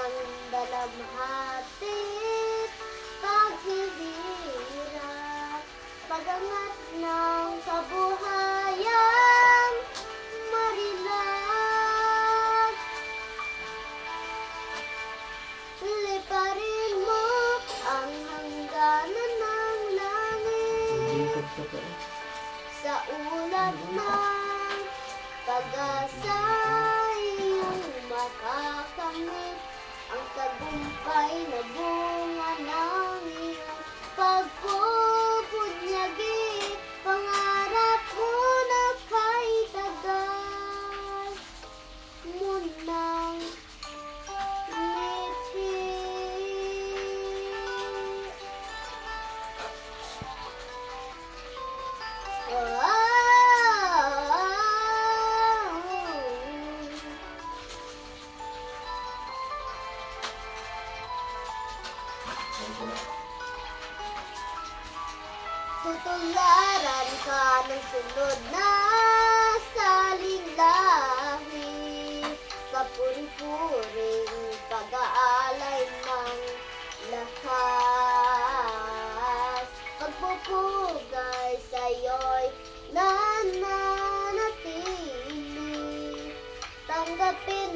ng dalamhati, paghihirap, pagangat ng kabuhayan, marilag. Liparin mo ang hangganan ng langit sa ulap ng pag-asa, iyong makakamit ang tagumpay na bunga ng iyong pagpupunyagi. Pangarap mo na kay tagal mo nang mithi. Tutularan ka ng sunod na salinglahi, kapuri-puring pag-aalay ng lakas. Pagpupugay sa'yo'y nananatili, tanggapin